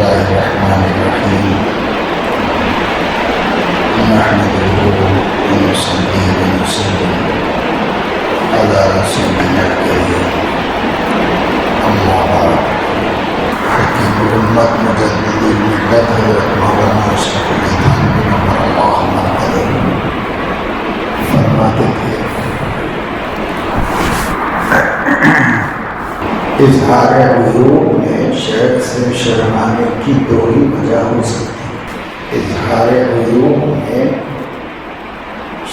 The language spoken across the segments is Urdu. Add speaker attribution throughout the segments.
Speaker 1: الله الرحمن الرحيم نحمده ونصلي ونسلم على رسولنا الكريم أما بعد حكيم الأمة مجدد الملة حضرت مولانا اشرف علی تھانوی نور اللہ مرکزی فرماتے تھے اظہار عیوب میں شیخ سے شرمانے کی دو ہی وجہ ہو سکتی ہے۔ اظہار عیوب میں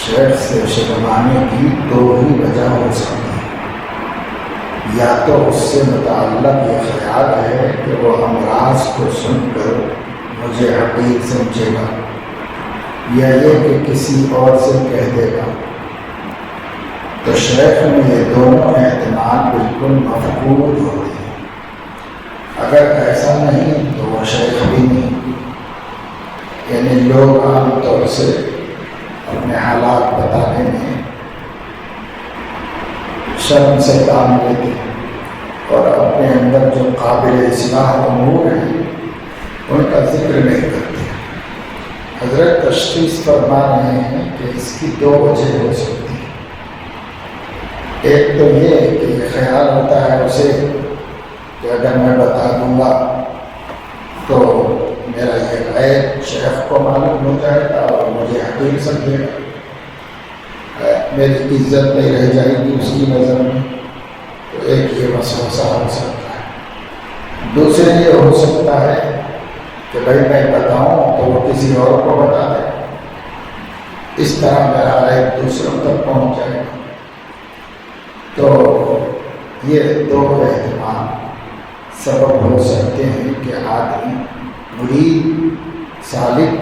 Speaker 1: شیخ سے شرمانے کی دو ہی وجہ ہو سکتی ہے، یا تو اس سے متعلق یہ خیال ہے کہ وہ امراض کو سن کر مجھے حقیر سمجھے گا، یا یہ کہ کسی اور سے کہہ دے گا۔ تو شیخ میں یہ دونوں احتمال بالکل مفقود ہوتے ہیں۔ اگر ایسا نہیں تو وہ شیخ بھی نہیں، یعنی لوگ عام طور سے اپنے حالات بتانے میں شرم سے کام لیتے ہیں اور اپنے اندر جو قابل اصلاح امور ہیں ان کا ذکر نہیں کرتے۔ حضرت تشخیص فرما رہے ہیں کہ اس کی دو وجہ ہو سکتی ہیں۔ ایک تو یہ کہ یہ خیال ہوتا ہے اسے کہ اگر میں بتا دوں گا تو میرا یہ عیب شیخ کو معلوم ہو جائے گا اور مجھے حقیر سمجھے گا، میری عزت نہیں رہ جائے گی اس کی نظر میں۔ تو ایک یہ وسوسہ ہو سکتا ہے۔ دوسرے یہ ہو سکتا ہے کہ بھائی میں بتاؤں تو وہ کسی اور کو بتا دے، اس طرح میرا عیب دوسروں تک پہنچ جائے گا۔ تو یہ دو احتمال سبب ہو سکتے ہیں کہ آدمی مرید سالک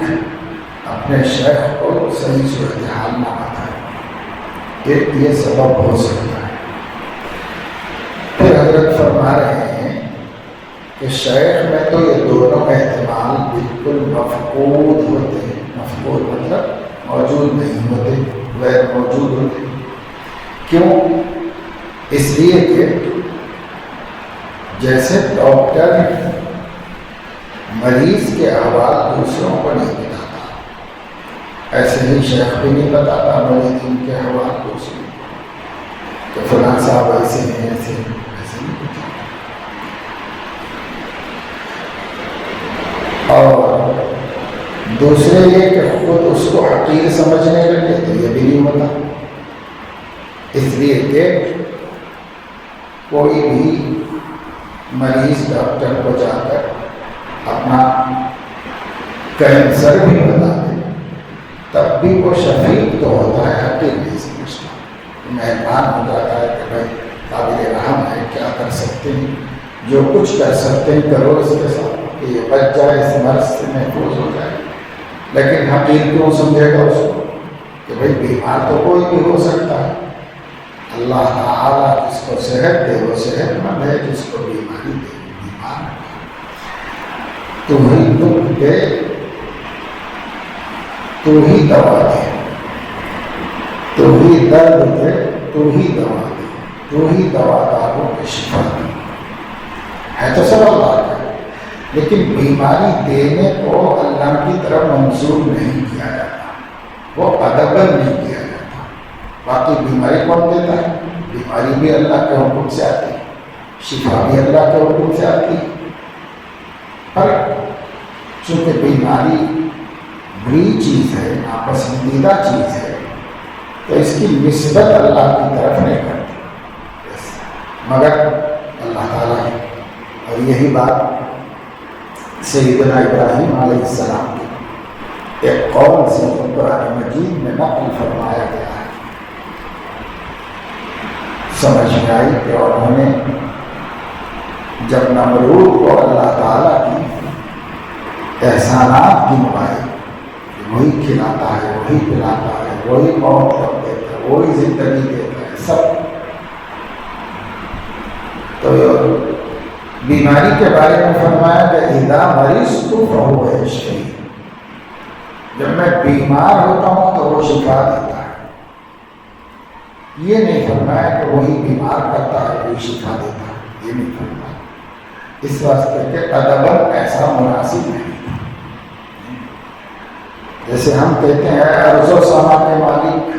Speaker 1: اپنے شیخ کو صحیح صورتحال نہ بتائے، یہ سبب ہو سکتا ہے۔ پھر حضرت فرما رہے ہیں کہ شیخ میں تو یہ دونوں احتمال بالکل مفقود ہوتے ہیں۔ مفقود مطلب موجود نہیں ہوتے، غیر موجود ہوتے۔ کیوں؟ اس لیے کہ جیسے ڈاکٹر مریض کے احوال دوسروں کو نہیں بتاتا، ایسے ہی شیخ بھی نہیں بتاتا مریضین کے احوال دوسروں کو کہ فلاں صاحب ایسے ہیں ایسے نہیں بتاتا۔ اور دوسرے یہ کہ خود اس کو حقیر سمجھنے لگے تو یہ بھی نہیں ہوتا، اس لیے کہ کوئی بھی مریض ڈاکٹر کو جا کر اپنا کینسر بھی بتا دے تب بھی وہ شفیق تو ہوتا ہے، حقیر نہیں سمجھتا، مہربان ہو جاتا ہے کہ بھائی قابل رحم ہے، کیا کر سکتے ہیں، جو کچھ کر سکتے ہیں کرو اس کے ساتھ کہ یہ بچ جائے، اس مرض سے محفوظ ہو جائے۔ لیکن حقیر کیوں سمجھے گا اس کو کہ بھائی بیمار تو کوئی بھی ہو سکتا ہے، اللہ تعالیٰ جس کو صحت دے وہ صحت مند ہے، جس کو بیماری دے وہ بیمار ہے۔ تو ہی دکھ دے تو ہی دوا دے، تو ہی درد دے تو ہی دوا دے، تو ہی دوا داروں کی شفا دے، ہے تو سب اللہ کا، لیکن بیماری دینے کو اللہ کی طرف منظور نہیں کیا جاتا، وہ ادباً نہیں کیا جاتا۔ باقی بیماری کون دیتا ہے؟ بیماری بھی اللہ کے حکم سے آتی ہے، شفا بھی اللہ کے حکم سے آتی ہے، پر چونکہ بیماری بری چیز ہے، ناپسندیدہ چیز ہے، تو اس کی نسبت اللہ کی طرف نہیں کرتی مگر اللہ تعالیٰ ہے۔ اور یہی بات سیدنا ابراہیم علیہ السلام کی ایک قول سے قرآن مجید میں نقل فرمایا گیا ہے، سمجھ میں آئی کہ انہوں نے جب نمرود کو اللہ تعالیٰ کی احسانات گنوائے، وہی کھلاتا ہے، وہی پلاتا ہے، وہی موت کر دیتا ہے، وہی زندگی دیتا ہے، سب، تو بیماری کے بارے میں فرمایا کہ اذا مرضت فهو یشفی، جب میں بیمار ہوتا ہوں تو وہ شفا دیتا ہے۔ یہ نہیں فرمایا کہ وہی بیمار کرتا ہے وہی شفا دیتا ہے، یہ نہیں فرمایا۔ اس واسطے کہ ادباً ایسا ایسا مناسب نہیں. جیسے ہم کہتے ہیں ارض و سما کے مالک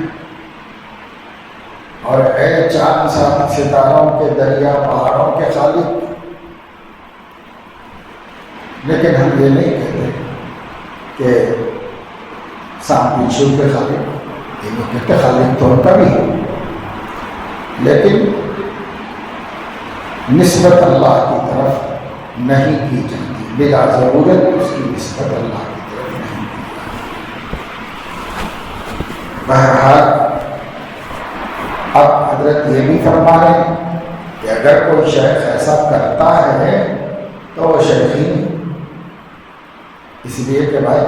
Speaker 1: اور اے چاند ستاروں کے دریا پہاڑوں کے خالق، لیکن ہم یہ نہیں کہتے کہ سانپ بچھو کے خالق، یہ نہیں کہتے. خالق تو ان کا بھی ہے، لیکن نسبت اللہ کی طرف نہیں کی جاتی. بلا ضرورت اس کی نسبت اللہ کی طرف نہیں کی جاتی. بہرحال اب حضرت یہ بھی فرما رہے ہیں کہ اگر کوئی شیخ ایسا کرتا ہے تو وہ شیخ ہی نہیں، اس لیے کہ بھائی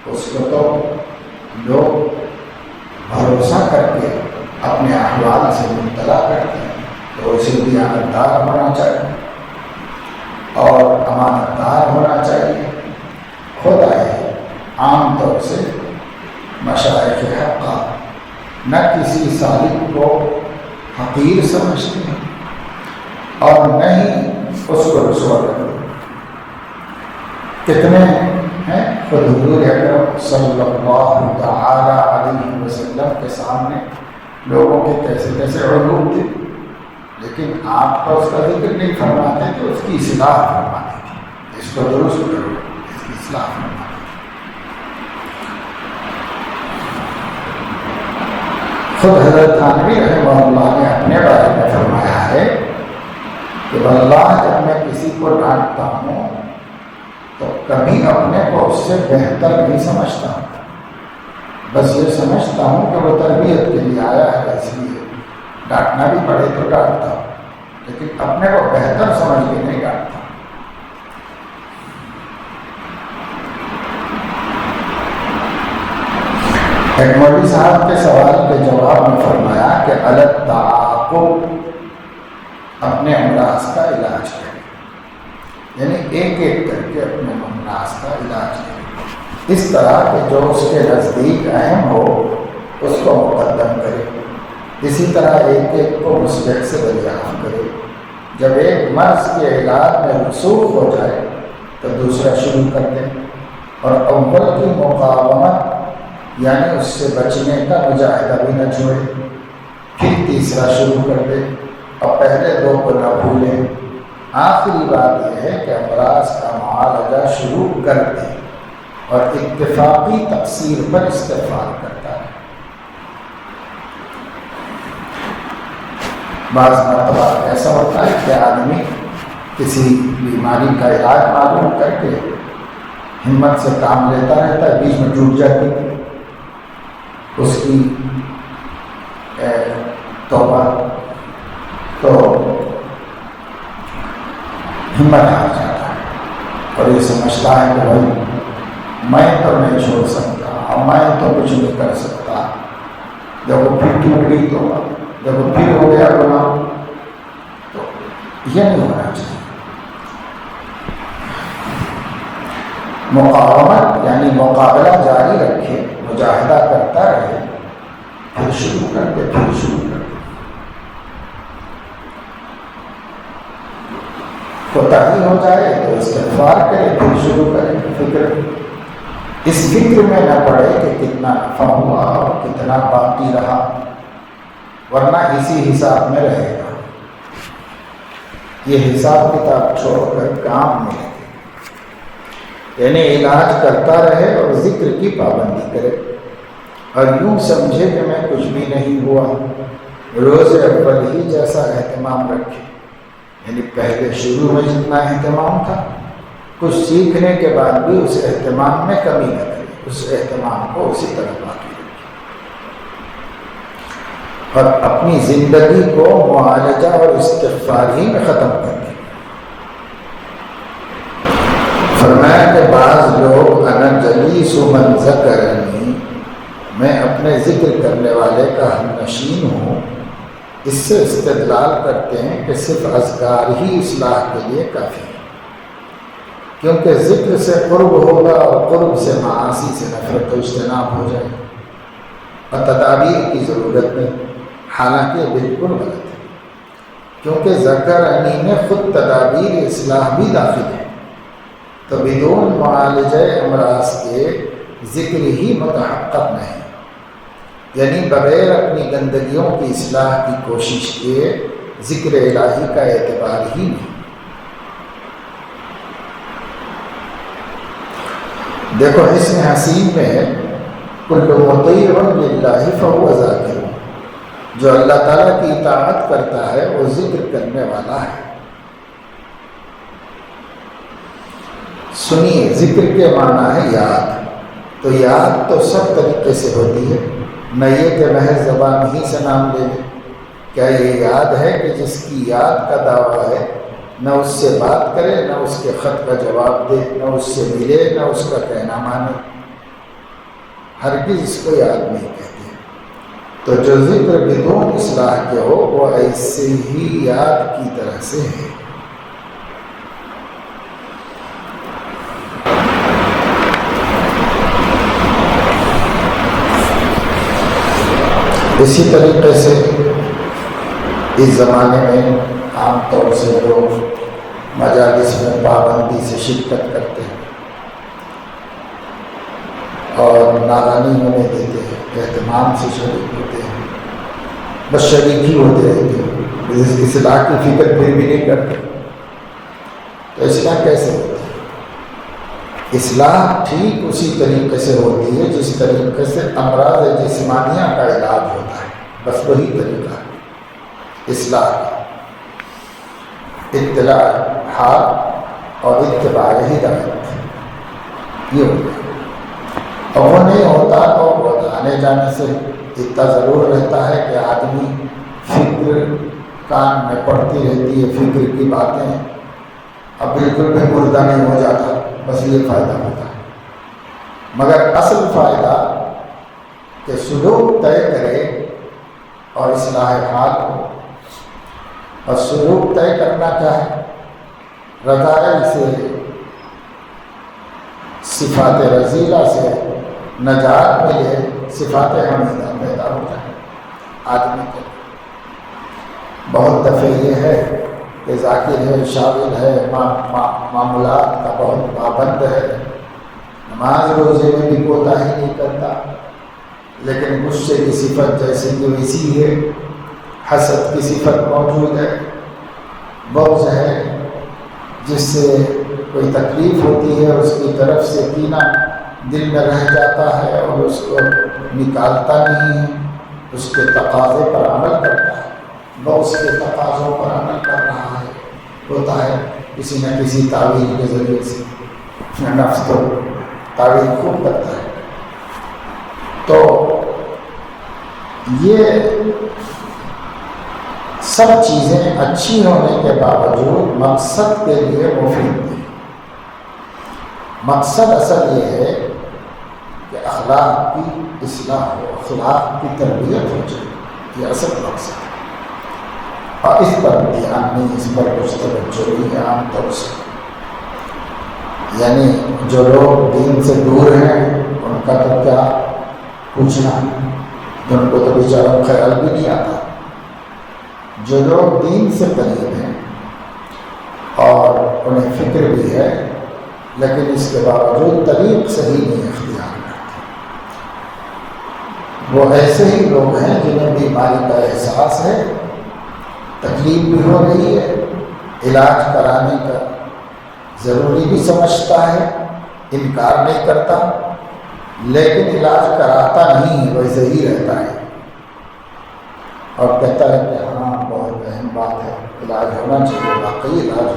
Speaker 1: اس کو تو لوگ بھروسہ کر کے اپنے احوال سے مطلع کرتے ہیں، تو اسے دیانتدار ہونا چاہیے اور امانتدار ہونا چاہیے. خود آئے عام طور سے مشائخ حقہ نہ کسی سالک کو حقیر سمجھتے ہیں اور نہ ہی اس کو رسوا کرتے. کتنے ہیں خود حضور اکرم صلی اللہ تعالی علیہ وسلم کے سامنے لوگوں کے کیسے کیسے علوم تھے، لیکن آپ کو اس کا ذکر نہیں فرماتے کہ اس کی اصلاح فرماتے تھے. اس کو درست کرو، اس کی اصلاح فرماتے. خود حضرت تھانوی رحمہ اللہ نے اپنے بارے میں فرمایا ہے کہ واللہ جب میں کسی کو ڈانٹتا ہوں تو کبھی اپنے کو اس سے بہتر نہیں سمجھتا ہوں، بس یہ سمجھتا ہوں کہ وہ تربیت کے لیے آیا ہے، اس لیے ڈانٹنا بھی پڑے تو ڈانٹتا ہوں، لیکن اپنے کو بہتر سمجھ کے نہیں ڈانٹتا. ایک مولوی صاحب کے سوال کے جواب میں فرمایا کہ الگ تعاقب اپنے امراض کا علاج کرے، یعنی ایک ایک کر کے اپنے امراض کا علاج کرے، اس طرح کہ جو اس کے نزدیک اہم ہو اس کو مقدم کرے. اسی طرح ایک ایک کو مسلک سے دریافت کرے. جب ایک مرض کے علاج میں رسوخ ہو جائے تو دوسرا شروع کر دے، اور اول کی مقاومت یعنی اس سے بچنے کا مجاہدہ بھی نہ چھوڑے، پھر تیسرا شروع کر دے اور پہلے دو کو نہ بھولے. آخری بات یہ ہے کہ امراض کا معالجہ شروع کر دے اور اتفاقی تقصیر پر استغفار کرتا ہے. بعض مرتبہ ایسا ہوتا ہے کہ آدمی کسی بیماری کا علاج معلوم کر کے ہمت سے کام لیتا رہتا ہے، بیچ میں ٹوٹ جاتی ہے اس کی توبہ، تو ہمت ہار جاتا ہے اور یہ سمجھتا ہے کہ بھائی میں تو نہیں چھوڑ سکتا اور میں تو کچھ نہیں کر سکتا. جب وہ پھر ٹوٹ گئی توبہ، جب وہ پھر ہو گیا گناہ، تو یہ نہیں ہونا چاہیے. مقاومت یعنی مقابلہ جاری رکھے، مجاہدہ کرتا رہے، پھر شروع کر دے، پھر شروع کر دے. کوتاہی ہو جائے تو استغفار کرے، پھر شروع کرے. اس فکر میں نہ پڑے کہ کتنا نفع ہوا اور کتنا باقی رہا، ورنہ اسی حساب میں رہے گا. یہ حساب کتاب چھوڑ کر کام میں لگے، یعنی علاج کرتا رہے اور ذکر کی پابندی کرے اور یوں سمجھے کہ میں کچھ بھی نہیں ہوا. روز اول ہی جیسا اہتمام رکھے، یعنی پہلے شروع میں جتنا اہتمام تھا، کچھ سیکھنے کے بعد بھی اس اہتمام میں کمی نہ کرے، اس اہتمام کو اسی طرح باقی رکھے اور اپنی زندگی کو معالجہ اور استغفار ہی میں ختم کر دے. فرمایا کہ بعض لوگ انا جلیس من ذکرنی، میں اپنے ذکر کرنے والے کا ہم نشین ہوں، اس سے استدلال کرتے ہیں کہ صرف اذکار ہی اصلاح کے لیے کافی ہے، کیونکہ ذکر سے قرب ہوگا اور قرب سے معاصی سے نفرت و اجتناب ہو جائے اور تدابیر کی ضرورت نہیں. حالانکہ بالکل غلط ہے، کیونکہ ذکرنی میں خود تدابیر اصلاح بھی داخل ہے. تو بدون معالجہ امراض کے ذکر ہی متحقق نہیں، یعنی بغیر اپنی گندگیوں کی اصلاح کی کوشش کے ذکر الہی کا اعتبار ہی نہیں۔ دیکھو حسن حسین میں کل مطیع للہ فہو ذاکر، جو اللہ تعالیٰ کی اطاعت کرتا ہے وہ ذکر کرنے والا ہے۔ سنیے، ذکر کے معنی ہے یاد، تو یاد تو سب طریقے سے ہوتی ہے، نہ یہ کہ محض زبان ہی سے نام لے لے۔ کیا یہ یاد ہے کہ جس کی یاد کا دعویٰ ہے نہ اس سے بات کرے، نہ اس کے خط کا جواب دے، نہ اس سے ملے، نہ اس کا کہنا مانے، ہرگز اس کو یاد نہیں کہتے۔ تو جو ذکر بدون اصلاح کے ہو وہ ایسے ہی یاد کی طرح سے ہے۔ اسی طریقے سے اس زمانے میں عام طور سے لوگ مجالس میں پابندی سے شرکت کرتے ہیں اور نادانی ہونے دیتے ہیں، اہتمام سے شریک ہوتے ہیں، بس شریک ہی ہوتے رہتے ہیں، اصلاح کی فکر پھر بھی نہیں کرتے۔ تو اصلاح کیسے ہوتی ہے؟ اصلاح ٹھیک اسی طریقے سے ہوتی ہے جس طریقے سے امراض جسمانیہ کا علاج ہوتا ہے، بس وہی طریقہ ہے اصلاح کا، اطلاع حال اور اتباع ہدایت، یہ ہوتا ہے۔ اور وہ نہیں ہوتا تو آنے جانے سے اتنا ضرور رہتا ہے کہ آدمی فکر کان میں پڑتی رہتی ہے، فکر کی باتیں، اب بالکل بھی مردہ نہیں ہو جاتا، بس یہ فائدہ ہوتا ہے۔ مگر اصل فائدہ کہ سلوک طے کرے اور اصلاح حال ہو، اور سلوک طے کرنا کیا ہے؟ رذائل سے، صفات رذیلہ سے نجات ملے، صفات حمیدہ پیدا ہو جائے آدمی کے۔ بہت دفعہ یہ ہے کہ ذاکر ہے، شاغل ہے، معاملات کا بہت پابند ہے، نماز روزے میں بھی کوتاہی نہیں کرتا، لیکن غصے کی صفت جیسے کہ ویسی ہے، حسد کی صفت موجود ہے، بغض ہے، جس سے کوئی تکلیف ہوتی ہے اس کی طرف سے کینہ دل میں رہ جاتا ہے اور اس کو نکالتا نہیں ہے، اس کے تقاضے پر عمل کرتا ہے، بغض کے تقاضوں پر عمل کر رہا ہے، ہوتا ہے کسی نہ کسی تعویل کے ذریعے سے، نفس تو تعویل خوب کرتا ہے۔ تو یہ سب چیزیں اچھی ہونے کے باوجود مقصد کے لیے مفید نہیں۔ مقصد اصل یہ ہے کہ اخلاق کی اصلاح ہو، اخلاق کی تربیت ہو جائے، یہ اصل مقصد ہے۔ اور اس پر دھیان نہیں، اس پر کچھ توجہ نہیں ہے عام طور سے۔ یعنی جو لوگ دین سے دور ہیں ان کا تو کیا پوچھنا، ان کو تو بیچاروں خیال بھی نہیں آتا۔ جو لوگ دین سے قریب ہیں اور انہیں فکر بھی ہے لیکن اس کے باوجود طریق صحیح نہیں اختیار کرتے، وہ ایسے ہی لوگ ہیں جنہیں بیماری کا احساس ہے، تکلیف بھی ہو رہی ہے، علاج کرانے کا ضروری بھی سمجھتا ہے، انکار نہیں کرتا، لیکن علاج کراتا نہیں، ویسے ہی رہتا ہے اور کہتا ہے کہ ہاں بہت اہم بات ہے، علاج ہونا چاہیے، واقعی علاج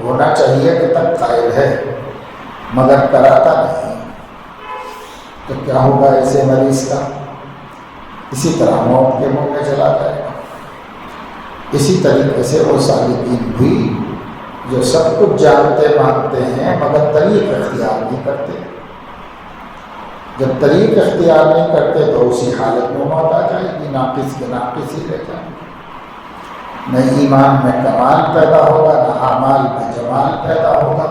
Speaker 1: ہونا چاہیے کہ تک قائل ہے، مگر کراتا نہیں۔ تو کیا ہوگا ایسے مریض کا؟ اسی طرح موت کے منہ میں چلا جائے گا۔ اسی طریقے سے وہ سالکین بھی جو سب کچھ جانتے مانتے ہیں مگر طریق اختیار نہیں کرتے، جب طریق اختیار نہیں کرتے تو اسی حالت میں موت آ جائے گی، ناقص کے ناقص ہی رہ جائیں گے۔ نہ ایمان میں کمال پیدا ہوگا، نہ اعمال میں جمال پیدا ہوگا،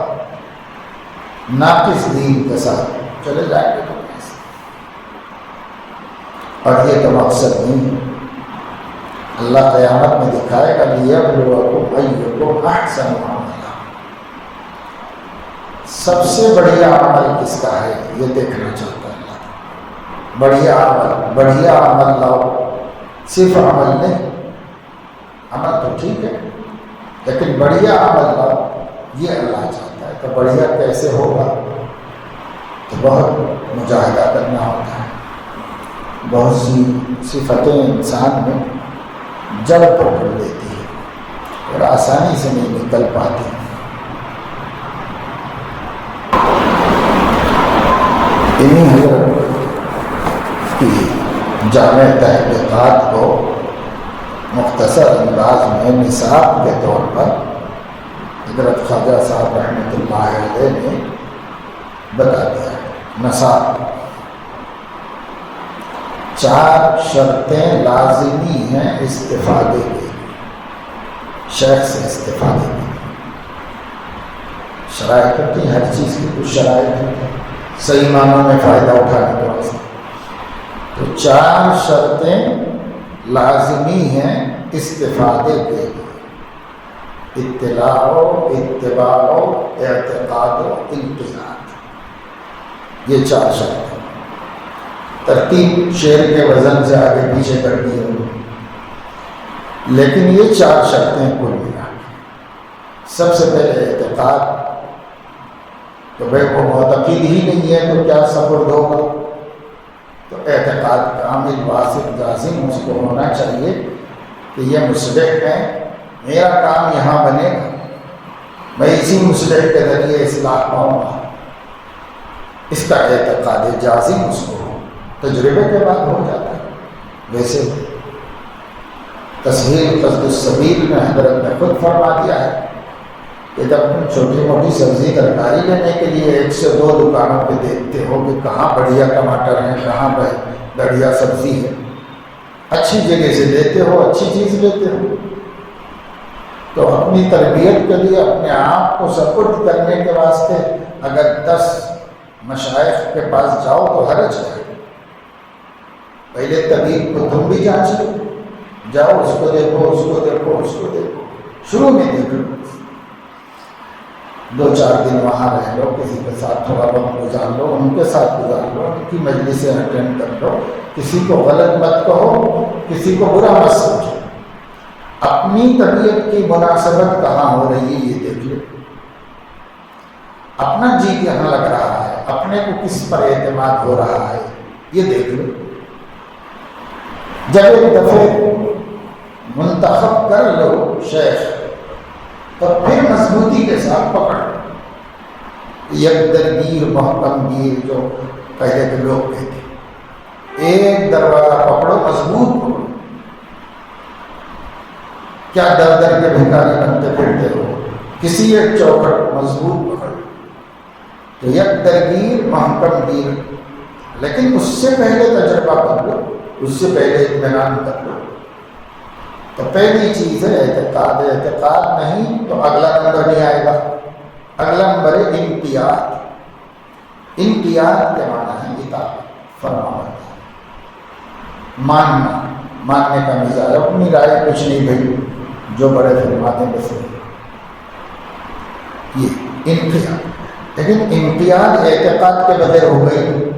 Speaker 1: ناقص دین کے ساتھ چلے جائیں گے دنیا سے۔ اور یہ تو مقصد نہیں ہے۔ اللہ قیامت میں دکھائے گا لِيَبْلُوَكُمْ أَيُّكُمْ أَحْسَنُ عَمَلًا، سب سے بڑھیا عمل کس کا ہے یہ دیکھنا چاہتا ہے اللہ۔ بڑھیا عمل لاؤ، صرف عمل نہیں، عمل تو ٹھیک ہے لیکن بڑھیا عمل لاؤ، یہ اللہ چاہتا ہے۔ تو بڑھیا کیسے ہوگا؟ تو بہت مجاہدہ کرنا ہوتا ہے، بہت سی صفتیں انسان میں جڑ پکڑ لیتی ہے اور آسانی سے نہیں نکل پاتی۔ انہیں حضرت کی جامع تحقیقات کو مختصر انداز میں نصاب کے طور پر حضرت خواجہ صاحب رحمۃ اللہ علیہ نے بتا دیا ہے۔ نصاب 4 شرطیں لازمی ہیں استفادے کی، شیخ سے استفادے کی۔ شرائط ہوتی ہیں، ہر چیز کی کچھ شرائط ہوتی ہیں صحیح معنوں میں فائدہ اٹھانے کے واسطے۔ تو 4 شرطیں لازمی ہیں استفادے کے لیے: اطلاع و اتباع و اعتقاد و انقیاد۔ یہ 4 شرطیں، ترتیب شعر کے وزن سے آگے پیچھے کر دی ہے، لیکن یہ 4 شرطیں کل ملا کے۔ سب سے پہلے اعتقاد، تو بھائی وہ معتقد ہی نہیں ہے تو کیا سپرد ہوگا؟ تو اعتقاد کامل واثق جازم اس کو ہونا چاہیے کہ یہ مصلح ہے، میرا کام یہاں بنے گا، میں اسی مصلح کے ذریعے اصلاح پاؤں گا، اس کا اعتقاد جازم اس کو ہو۔ تجربے کے بعد ہو جاتا ہے۔ ویسے تسہیل قصد السبیل میں حضرت نے خود فرما دیا ہے کہ جب تم چھوٹی موٹی سبزی ترکاری لینے کے لیے 1 سے 2 دکانوں پہ دیکھتے ہو کہ کہاں بڑھیا ٹماٹر ہے، کہاں بڑھیا سبزی ہے، اچھی جگہ سے لیتے ہو، اچھی چیز لیتے ہو، تو اپنی تربیت کے لیے اپنے آپ کو سپرد کرنے کے واسطے اگر 10 مشائخ کے پاس جاؤ تو حرج ہے۔ پہلے طبیب کو تم بھی جانچ لو، جاؤ اس کو دیکھو، اس کو دیکھو، اس کو دیکھو، شروع میں دیکھ لو، 2-4 دن وہاں رہ لو، کسی کے ساتھ تھوڑا وقت گزار لو، ان کے ساتھ گزار لو، ان کی مجلسیں اٹینڈ کر لو، کسی کو غلط مت کہو، کسی کو برا مت سمجھو، اپنی طبیعت کی مناسبت کہاں ہو رہی ہے یہ دیکھ لو، اپنا جی کہاں لگ رہا ہے، اپنے کو کس پر اعتماد ہو رہا ہے یہ دیکھ لو۔ جب ایک دفعہ منتخب کر لو شیخ تو پھر مضبوطی کے ساتھ پکڑ، یک درگیر محکم گیر جو پہلے کے لوگ کہتے، ایک دروازہ پکڑو، مضبوط پکڑو، کیا در در کے بھکاری بنتے پھرتے ہو، کسی ایک چوکھٹ مضبوط پکڑو۔ تو یک درگیر محکم گیر، لیکن اس سے پہلے تجربہ کر لو، اس سے پہلے اطمینان کر لو۔ تو پہلی چیز ہے اعتقاد، اعتقاد نہیں تو اگلا نمبر نہیں آئے گا، اگلا نمبر ہے انقیاد۔ انقیاد کے معنی ہے اطاعت، فرمانبرداری، ماننے کا مزاج، اپنی رائے کچھ نہیں بھائی، جو بڑے فرماتے ہیں بس یہ انقیاد۔ لیکن انقیاد اعتقاد کے بغیر ہو گئی،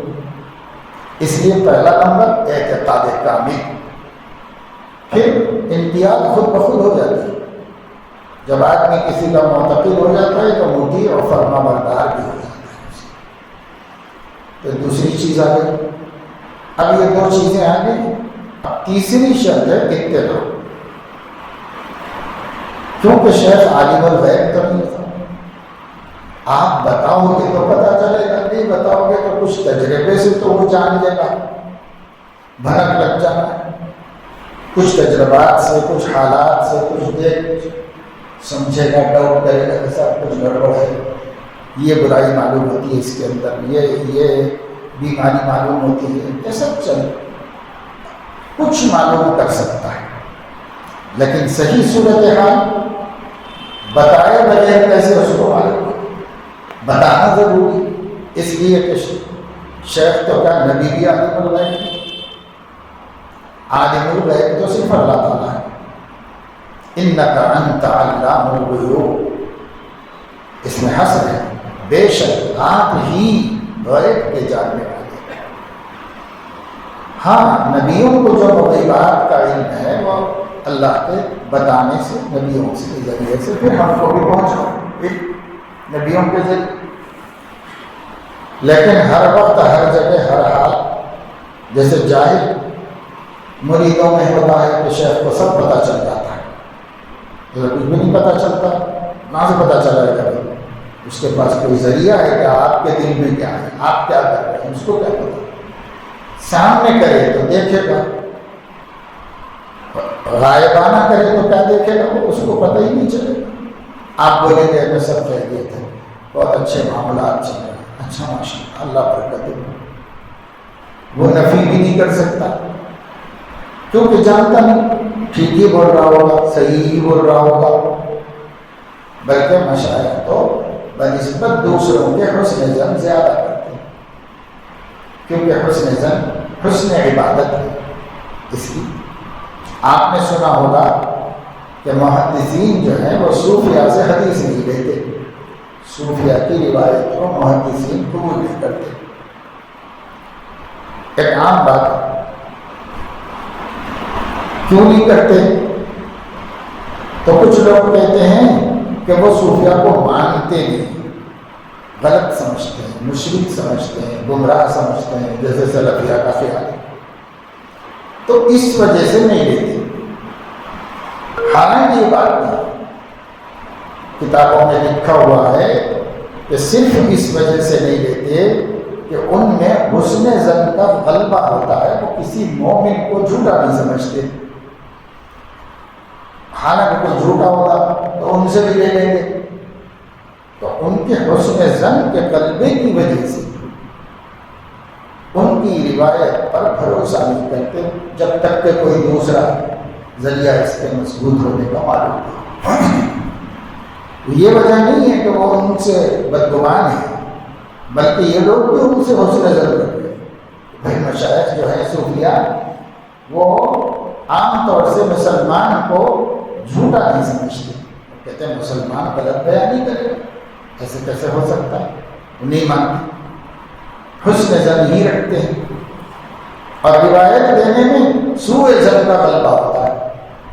Speaker 1: اس لیے پہلا نمبر اعتقاد کامل، پھر انقیاد خود بخود ہو جاتی ہے۔ جب آدمی کسی کا معتقد ہو جاتا ہے تو مطیع اور فرما بردار بھی ہو جاتا ہے۔ تو دوسری چیز آ گئی، اب یہ 2 چیزیں آ گئی، اب تیسری شرط ہے اتباع، کیونکہ شیخ عالم الغیب تو نہیں تھا، آپ بتاؤ گے تو پتہ چلے گا، نہیں بتاؤ گے تو کچھ تجربے سے تو وہ جان لے گا، بھنک لگ جانا ہے، کچھ تجربات سے، کچھ حالات سے، کچھ دیکھ سمجھے گا، ڈاؤٹ کرے گا کہ سب کچھ گڑبڑ ہے، یہ برائی معلوم ہوتی ہے اس کے اندر، یہ بیماری معلوم ہوتی ہے، یہ سب چل کچھ معلوم کر سکتا ہے، لیکن صحیح صورتحال بتائے بغیر کیسے اس کو معلوم ہو؟ بتانا ضروری، اس لیے کہ شیخ تو کیا نبی بھی عالم الغیب ہے، عالم الغیب تو صرف اللہ تعالیٰ ہے، انک انت علام الغیوب، اس میں حصر ہے، بے شک آپ ہی غیب کے جاننے والے ہیں۔ ہاں، نبیوں کو جو غیبات کا علم ہے وہ اللہ کے بتانے سے، نبیوں کے ذریعے سے پھر ہم کو بھی پہنچا نبیوں کے ذریعے، لیکن ہر وقت ہر جگہ ہر حال جیسے جاہل مریدوں میں ہوتا ہے کہ شیخ کو سب پتہ چل جاتا ہے، کچھ بھی نہیں پتہ چلتا، کہاں سے پتہ چلا گا؟ اس کے پاس کوئی ذریعہ ہے کہ آپ کے دل میں کیا ہے، آپ کیا کر رہے ہیں، اس کو کیا پتا؟ سامنے کرے تو دیکھے گا، غائبانہ کرے تو کیا دیکھے گا؟ وہ اس کو پتہ ہی نہیں چلے گا۔ آپ بولیں گے میں سب خیریت ہے، بہت اچھے معاملات چل رہے ہیں، اچھا ماشاء اللہ برکت دے، وہ نفی بھی نہیں کر سکتا کیونکہ جانتا نہیں ٹھیک ہی بول رہا ہوگا، صحیح ہی بول رہا ہوگا، بلکہ مشائخ تو بنسبت دوسروں کے حسن ظن زیادہ کرتے ہیں، کیونکہ حسن ظن حسن عبادت ہے۔ اس کی آپ نے سنا ہوگا کہ محدثین جو ہیں وہ صوفیاء سے حدیث نہیں لیتے، صوفیاء کی روایت کو محدثین قبول نہیں کرتے، ایک عام بات ہے۔ کیوں نہیں کرتے؟ تو کچھ لوگ کہتے ہیں کہ وہ صوفیاء کو مانتے نہیں، غلط سمجھتے ہیں، مشرک سمجھتے ہیں، گمراہ سمجھتے ہیں، جیسے سلفیہ کا خیال ہے، تو اس وجہ سے نہیں لیتے۔ حالانکہ یہ بات نہیں، کتابوں میں لکھا ہوا ہے کہ صرف اس وجہ سے نہیں لیتے کہ ان میں حسن ظن کا غلبہ ہوتا ہے، وہ کسی مومن کو جھوٹا نہیں سمجھتے، حالانکہ کوئی جھوٹا ہوگا تو ان سے بھی لے لیں گے، تو ان کے حسن ظن کے غلبے کی وجہ سے ان کی روایت پر بھروسہ نہیں کرتے جب تک کہ کوئی دوسرا ذریعہ اس کے مضبوط ہونے کا معلوم ہو۔ یہ وجہ نہیں ہے کہ وہ ان سے بدگمان ہے، بلکہ یہ لوگ بھی ان سے حسن ظن رکھتے ہیں۔ بھائی مشائخ جو ہیں صوفیاء، وہ عام طور سے مسلمان کو جھوٹا نہیں سمجھتے، کہتے ہیں مسلمان غلط بیان نہیں کرے، ایسے کیسے ہو سکتا ہے؟ وہ نہیں مانتے، حسن ظن ہی رکھتے ہیں، اور روایت دینے میں سوء ظن کا غلبہ ہوتا ہے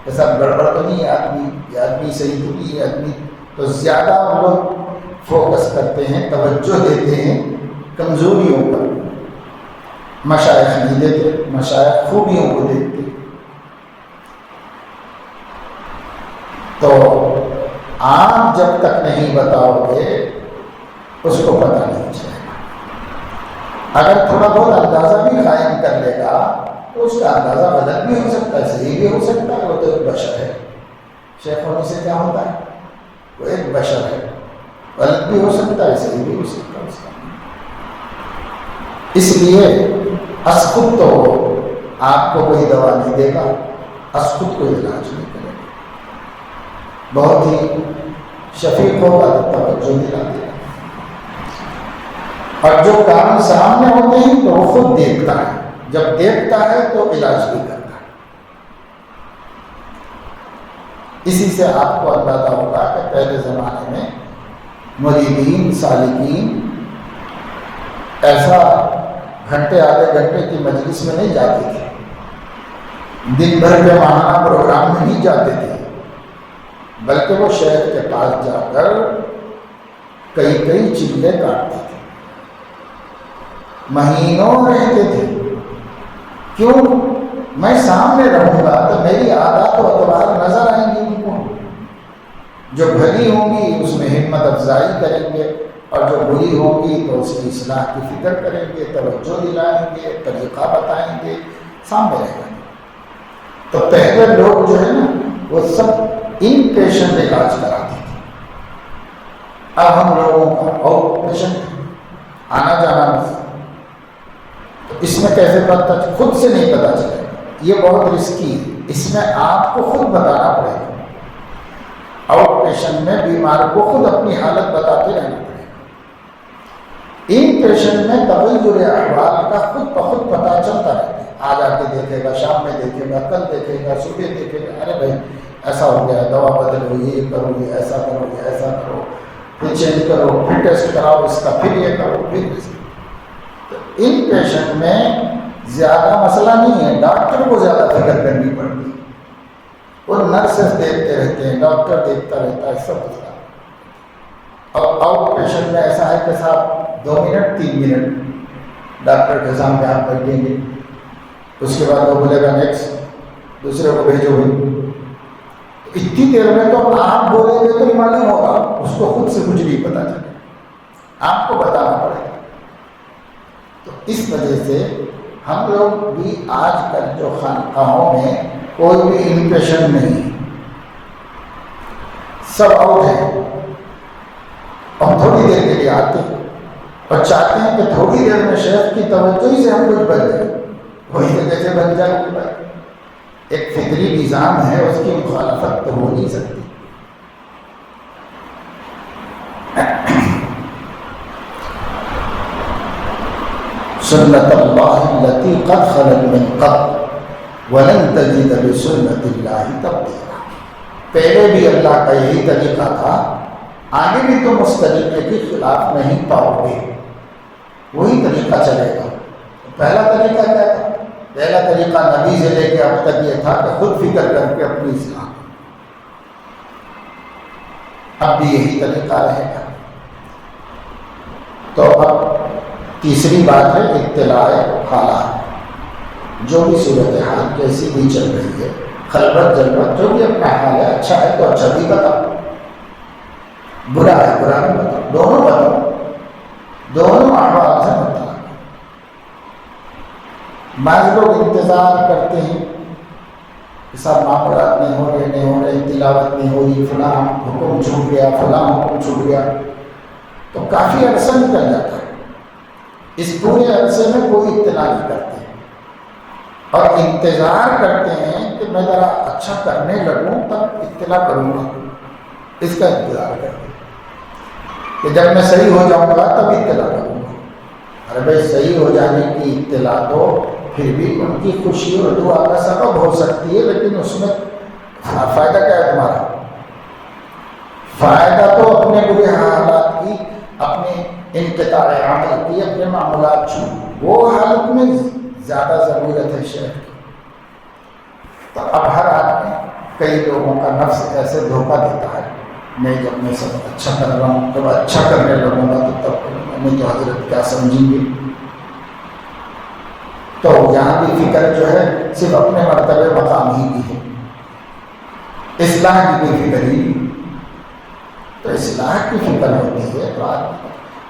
Speaker 1: کہ سب گڑبڑ تو نہیں ہے، یہ آدمی صحیح تو نہیں ہے، آدمی تو زیادہ ہم لوگ فوکس کرتے ہیں، توجہ دیتے ہیں کمزوریوں پر، مشائخ نہیں دیتے، مشائخ خوبیوں کو دیکھتے۔ تو آپ جب تک نہیں بتاؤ گے اس کو پتہ نہیں چلے گا۔ اگر تھوڑا بہت اندازہ بھی قائم کر لے گا تو اس کا اندازہ غلط بھی ہو سکتا ہے، صحیح بھی ہو سکتا ہے، وہ تو ایک بشر ہے، شیخ ہونے سے کیا ہوتا ہے؟ وہ ایک بشر ہے، غلط بھی ہو سکتا ہے، صحیح بھی ہو سکتا ہے اس کا۔ اس لیے اسکت تو آپ کو کوئی دوا نہیں دے گا، اسکت کوئی علاج نہیں کرے گا، بہت ہی شفیق ہوگا تو توجہ دلا دے گا، اور جو کام سامنے ہوتے ہیں تو وہ خود دیکھتا ہے، جب دیکھتا ہے تو علاج بھی کرتا ہے۔ اسی سے آپ کو اندازہ ہوگا کہ پہلے زمانے میں مریدین سالکین ایسا گھنٹے آدھے گھنٹے کی مجلس میں نہیں جاتے تھے، دن بھر کے ماہانہ پروگرام میں نہیں جاتے تھے، بلکہ وہ شیخ کے پاس جا کر کئی کئی چلے کاٹتے تھے، مہینوں رہتے تھے۔ کیوں؟ میں سامنے رہوں گا تو میری عادات و اطوار نظر آئیں گی ان کو، جو بھلی ہوں گی اس میں ہمت افزائی کریں گے، اور جو بری ہوں گی تو اس کی اصلاح کی فکر کریں گے، توجہ دلائیں گے، طریقہ بتائیں گے، سامنے رہیں گے۔ تو پہلے لوگ جو ہے نا وہ سب ان پیشنٹ علاج کراتے تھے، اب ہم لوگوں کا آؤٹ پیشنٹ آنا جانا نہیں، تو اس میں کیسے پتہ خود سے نہیں پتہ چلے گا، یہ بہت رسکی ہے، اس میں آپ کو خود بتانا پڑے گا۔ آؤٹ پیشنٹ میں بیمار کو خود اپنی حالت بتاتے رہنا پڑے گا، ان پیشنٹ میں تغیر احوال کا خود بخود پتہ چلتا رہتا ہے، آج آ کے دیکھے گا، شام میں دیکھے گا، کل دیکھے گا، صبح دیکھے گا، ارے بھائی ایسا ہو گیا، دوا بدلو، یہ کرو، یہ ایسا کرو، یہ ایسا کرو، پھر چینج کرو، پھر ٹیسٹ کراؤ اس کا، پھر یہ کرو، پھر تو ان پیشنٹ میں زیادہ مسئلہ نہیں ہے، ڈاکٹر کو زیادہ فکر کرنی پڑتی ہے، وہ نرسز دیکھتے رہتے ہیں، ڈاکٹر دیکھتا رہتا ہے، سب مسئلہ۔ اور آؤٹ پیشنٹ میں ایسا ہے کہ صاحب 2 منٹ 3 منٹ ڈاکٹر کے سامنے آپ بیٹھیں گے، اس کے بعد وہ بولے گا نیکسٹ، دوسرے کو بھیجو بھی۔ اتنی دیر میں تو آپ بولیں گے تو معلوم ہوگا، اس کو خود سے کچھ نہیں پتا چلے، آپ کو بتانا پڑے گا۔ تو اس وجہ سے ہم لوگ بھی آج کل جو خانقاہوں میں کوئی بھی انپیشنٹ نہیں، سب آؤٹ ہے، اور تھوڑی دیر کے لیے آتے ہیں اور چاہتے ہیں کہ تھوڑی دیر میں شیخ کی توجہ ہی سے ہم کچھ بن جائے، وہی تو کیسے بن جائے؟ ایک فطری نظام ہے، اس کی مخالفت تو ہو نہیں سکتی۔ سنت اللہ التی قد خلت من قبل ولن تجد لسنت اللہ تبدیلا، پہلے بھی اللہ کا یہی طریقہ تھا، آگے بھی تم اس طریقے کے خلاف نہیں پاؤ گے، وہی طریقہ چلے گا۔ پہلا طریقہ کیا تھا؟ پہلا طریقہ نبی سے لے کے اب تک یہ تھا کہ خود فکر کر کے اپنی اصلاح، اب بھی یہی طریقہ رہے گا۔ تو اب تیسری بات ہے اطلاع حالات، جو بھی صورتحال کیسی بھی چل رہی ہے، خلوت جلوت جو بھی اپنا حال ہے، اچھا ہے تو اچھا بھی بتاؤ، برا ہے برا بھی بتاؤ، دونوں بتاؤ، دونوں احوال سے بتاؤ۔ بعض لوگ انتظار کرتے ہیں کہ سب معاملات نہیں ہو رہے، تلاوت نہیں ہو رہی، فلاں حکم چھوٹ گیا، فلاں حکم چھوٹ گیا، تو کافی عرصہ نکل جاتا ہے، اس پورے عرصے میں کوئی اطلاع نہیں کرتے اور انتظار کرتے ہیں کہ میں ذرا اچھا کرنے لگوں تب اطلاع کروں گا، اس کا انتظار کرتے ہیں کہ جب میں صحیح ہو جاؤں گا تب اطلاع کروں گا۔ ارے بھائی صحیح ہو جانے کی اطلاع تو پھر بھی ان کی خوشی اور دعا کا سبب ہو سکتی ہے، لیکن اس میں فائدہ کیا ہے تمہارا؟ فائدہ تو اپنے برے حالات کی، اپنے انقطاع عمل کی، اپنے معاملات چھو، وہ حالت میں زیادہ ضرورت ہے شیخ کی۔ تو اب ہر آدمی، کئی لوگوں کا نفس ایسے دھوکہ دیتا ہے، میں جب میں سب اچھا کر رہا ہوں، جب اچھا کرنے لگوں گا تو تب میں تو حضرت کیا سمجھیں گے؟ تو یہاں بھی فکر جو ہے صرف اپنے مرتبے مقام ہی کی ہے، اصلاح کی کوئی فکر ہی نہیں۔ تو اصلاح کی فکر ہوتی ہے تو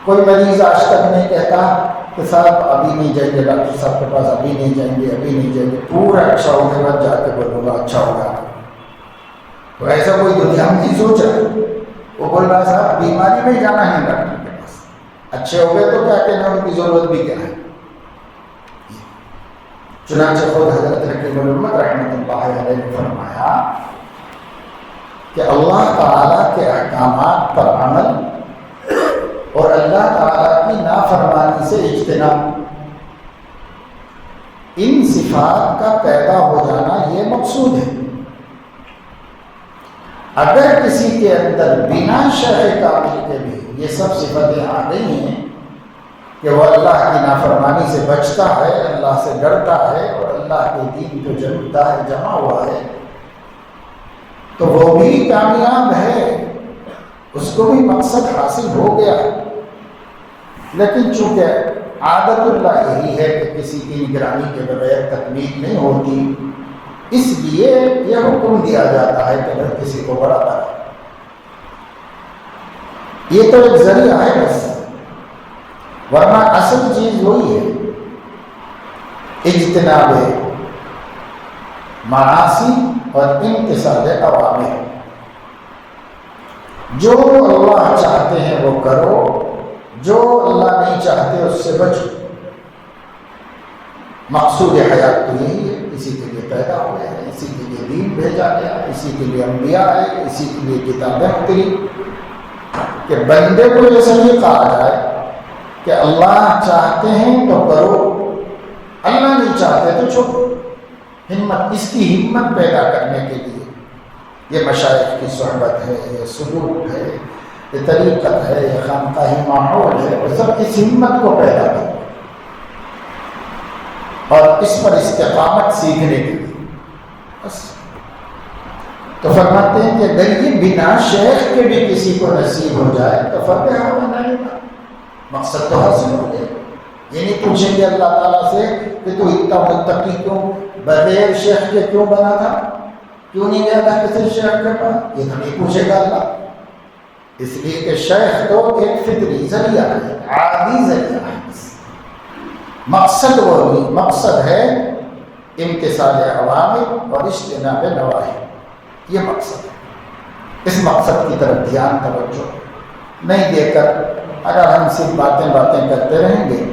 Speaker 1: کوئی مریض آج تک نہیں کہتا کہ صاحب ابھی نہیں جائیں گے ڈاکٹر صاحب کے پاس، ابھی نہیں جائیں گے، ابھی نہیں جائیں گے، پورا اچھا ہونے بعد جا کے بولوں گا اچھا ہوگا۔ تو ایسا کوئی دنیا میں نہیں سوچ رہا، وہ بول رہا صاحب بیماری میں جانا ہے ڈاکٹر کے پاس، اچھے ہو گئے تو کیا کہنا، ان کی ضرورت بھی کیا ہے۔ چنانچہ خود حضرت حکیم الامت رحمۃ اللہ علیہ نے فرمایا کہ اللہ تعالیٰ کے احکامات پر عمل اور اللہ تعالیٰ کی نافرمانی سے اجتناب، ان صفات کا پیدا ہو جانا یہ مقصود ہے۔ اگر کسی کے اندر بنا شرع کامل کے بھی یہ سب صفتیں آ گئی ہیں کہ وہ اللہ کی نافرمانی سے بچتا ہے، اللہ سے ڈرتا ہے اور اللہ کے دین کو جمتا ہے، جمع ہوا ہے، تو وہ بھی کامیاب ہے، اس کو بھی مقصد حاصل ہو گیا۔ لیکن چونکہ عادت اللہ یہی ہے کہ کسی کی نگرانی کے بغیر تکمیل نہیں ہوتی، اس لیے یہ حکم دیا جاتا ہے کہ اگر کسی کو بڑا کرے، یہ تو ایک ذریعہ ہے بس، ورنہ اصل چیز وہی ہے، اجتناب معاصی اور امتثال اوامر۔ جو اللہ چاہتے ہیں وہ کرو، جو اللہ نہیں چاہتے اس سے بچو۔ مقصود حیات تو یہی ہے، اسی کے لیے پیدا ہوئے ہیں، اسی کے لیے دین بھیجا گیا، اسی کے لیے انبیاء آئے، اسی کے لیے کتابیں اتری، کہ بندے کو یہ سمجھ کہا جائے کہ اللہ چاہتے ہیں تو کرو، اللہ نہیں چاہتے تو چھوڑو۔ ہمت، اس کی ہمت پیدا کرنے کے لیے یہ مشائخ کی صحبت ہے، یہ سلوک ہے، یہ طریقت ہے، یہ خانقاہی ماحول ہے، وہ سب اس ہمت کو پیدا کرتا ہے اور اس پر استقامت سیکھنے کے لیے بس۔ تو فرماتے ہیں کہ اگر یہ بنا شیخ کے بھی کسی کو نصیب ہو جائے تو فرق ہے، مقصد تو حاصل ہو گیا۔ یہ نہیں پوچھیں گے اللہ تعالیٰ سے کہ تو اتنا متقی کیوں بغیر شیخ کے کیوں بنا تھا، کیوں نہیں گیا تھا کسی شیخ کے پاس، یہ تو نہیں پوچھے گا اللہ، اس لیے کہ شیخ تو ایک فطری ذریعہ ہے، عادی ذریعہ ہے۔ مقصد وہ نہیں، مقصد ہے امتثال اوامر اور اجتناب نواہی، یہ مقصد ہے۔ اس مقصد کی طرف دھیان توجہ نہیں دے کر اگر ہم صرف باتیں کرتے رہیں گے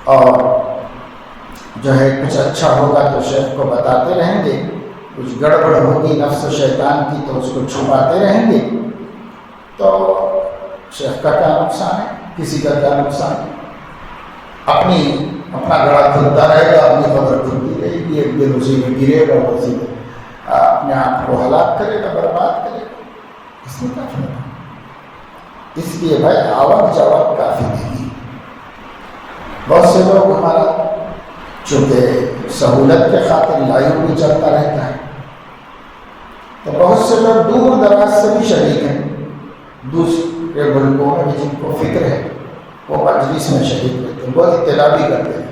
Speaker 1: اور جو ہے کچھ اچھا ہوگا تو شیخ کو بتاتے رہیں گے، کچھ گڑبڑ ہوگی نفس و شیطان کی تو اس کو چھپاتے رہیں گے، تو شیخ کا کیا نقصان ہے، کسی کا کیا نقصان ہے؟ اپنا گڑا کھلتا رہے گا، اپنی خبر کھلتی رہے گی، ایک دن اسی میں گرے گا، اسی میں اپنے آپ کو ہلاک کرے گا، برباد کرے گا، اس میں کیا فائدہ؟ اس لیے بھائی آوک جاوک کافی نہیں۔ بہت سے لوگ ہمارا چونکہ سہولت کے خاطر لائیو بھی چلتا رہتا ہے، تو بہت سے لوگ دور دراز سے بھی شریک ہیں، دوسرے ملکوں میں بھی جن کو فکر ہے وہ مجلس میں شریک رہتے ہیں، بہت اطلاع بھی کرتے ہیں،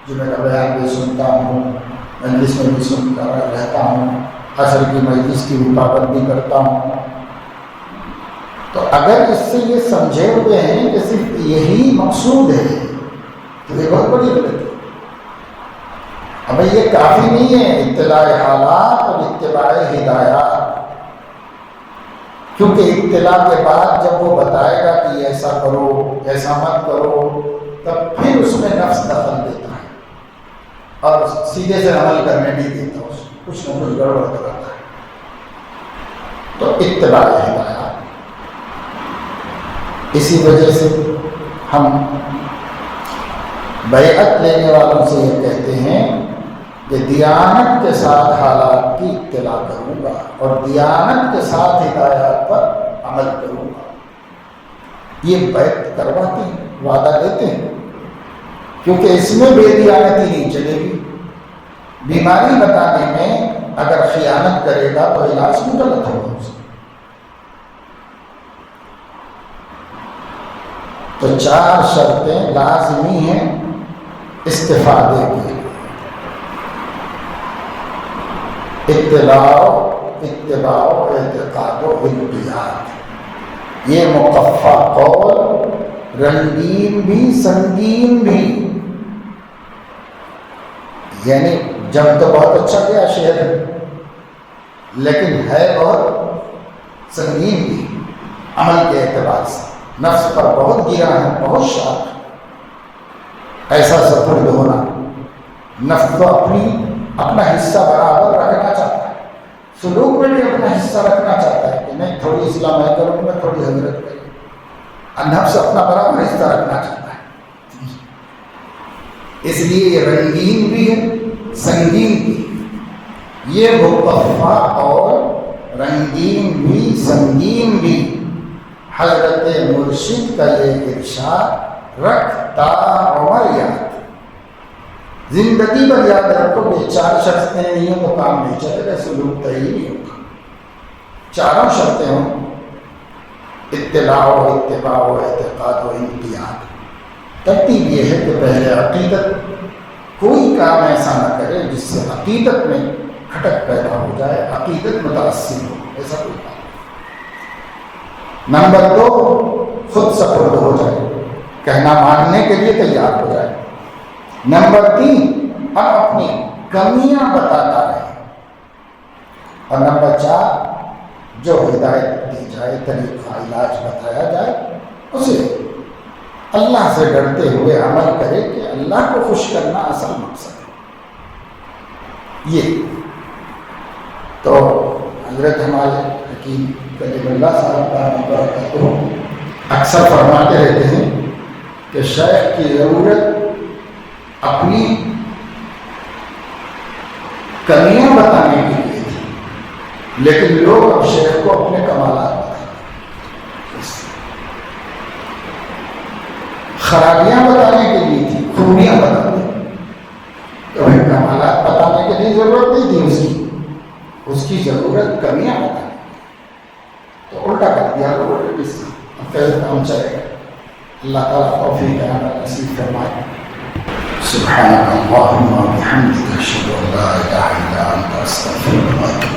Speaker 1: جو میرا بیان بھی سنتا ہوں، مجلس میں بھی سنتا رہتا ہوں، عصر کی مجلس کی بھی پابندی کرتا ہوں۔ تو اگر اس سے یہ سمجھے ہوئے ہیں کہ صرف یہی مقصود ہے تو یہ بہت بڑی غلطی ہے۔ اب یہ کافی نہیں ہے اطلاع حالات اور اتباع ہدایات، کیونکہ اطلاع کے بعد جب وہ بتائے گا کہ ایسا کرو ایسا مت کرو، تب پھر اس میں نفس دخل دیتا ہے اور سیدھے سے عمل کرنے نہیں دیتا، اس کچھ نہ کچھ گڑبڑ کرتا ہے۔ تو اتباع ہدایات، اسی وجہ سے ہم بیعت لینے والوں سے یہ کہتے ہیں کہ دیانت کے ساتھ حالات کی اطلاع کروں گا اور دیانت کے ساتھ ہدایات پر عمل کروں گا۔ یہ بیعت کرواتے ہیں، وعدہ دیتے ہیں، کیونکہ اس میں بے دیانتی نہیں چلے گی۔ بیماری بتانے میں اگر خیانت کرے گا تو علاج بھی غلط ہوگا اس کا۔ تو 4 شرطیں لازمی ہیں استفادے کی: اطلاع، اتباع، اعتقاد و انقیاد۔ یہ مقفع قول، رنگین بھی سنگین بھی، یعنی جب تو بہت اچھا گیا شعر، لیکن ہے بہت سنگین بھی عمل کے اعتبار سے، نفس پر بہت گرا ہے، بہت شاک۔ ایسا سپرد ہونا، نفس تو اپنا حصہ برابر رکھنا چاہتا ہے، سلوک میں بھی اپنا حصہ رکھنا چاہتا ہے کہ نہیں تھوڑی اصلاح میں کروں میں تھوڑی حضرت کروں، نفس اپنا برابر حصہ رکھنا چاہتا ہے۔ اس لیے یہ رنگین بھی ہے سنگین بھی، یہ مقفع اور رنگین بھی سنگین بھی حضرت مرشد کا یہ ارشاد رکھتا عمر یاد۔ زندگی بھر یاد رکھو کہ 4 شرطیں نہیں ہوں تو کام نہیں چلے گا، سلوک طے نہیں ہوگا۔ 4 شرطیں ہوں: اطلاع و اتباع و اعتقاد و انقیاد۔ ترتیب یہ ہے کہ پہلے عقیدت، کوئی کام ایسا نہ کرے جس سے عقیدت میں کھٹک پیدا ہو جائے، عقیدت متاثر ہو، ایسا کوئی کام۔ نمبر 2، خود سپرد ہو جائے، کہنا ماننے کے لیے تیار ہو جائے۔ نمبر 3، ہم اپنی کمیاں بتاتا رہے۔ اور نمبر 4، جو ہدایت دی جائے، طریقہ علاج بتایا جائے، اسے اللہ سے ڈرتے ہوئے عمل کرے کہ اللہ کو خوش کرنا اصل مقصد ہے۔ یہ تو حضرت ہمارے حکیم کلیم اللہ صاحب کا اکثر فرماتے رہتے ہیں کہ شیخ کی ضرورت اپنی کمیاں بتانے کے لیے تھی، لیکن لوگ اب شیخ کو اپنے کمالات بتاتے ہیں۔ خرابیاں بتانے کے لیے تھی، خوبیاں بتانے، تمہیں کمالات بتانے کے لیے ضرورت نہیں تھی اس کی ضرورت کمیاں بتانے، تو الٹا کر دیا لوگوں نے، اس پھر کام چلے گا۔ اللہ تعالیٰ توفیق عمل نصیب فرمائے۔ سبحانک اللہم و بحمدک، اشہد ان لا الہ الا انت، استغفرک۔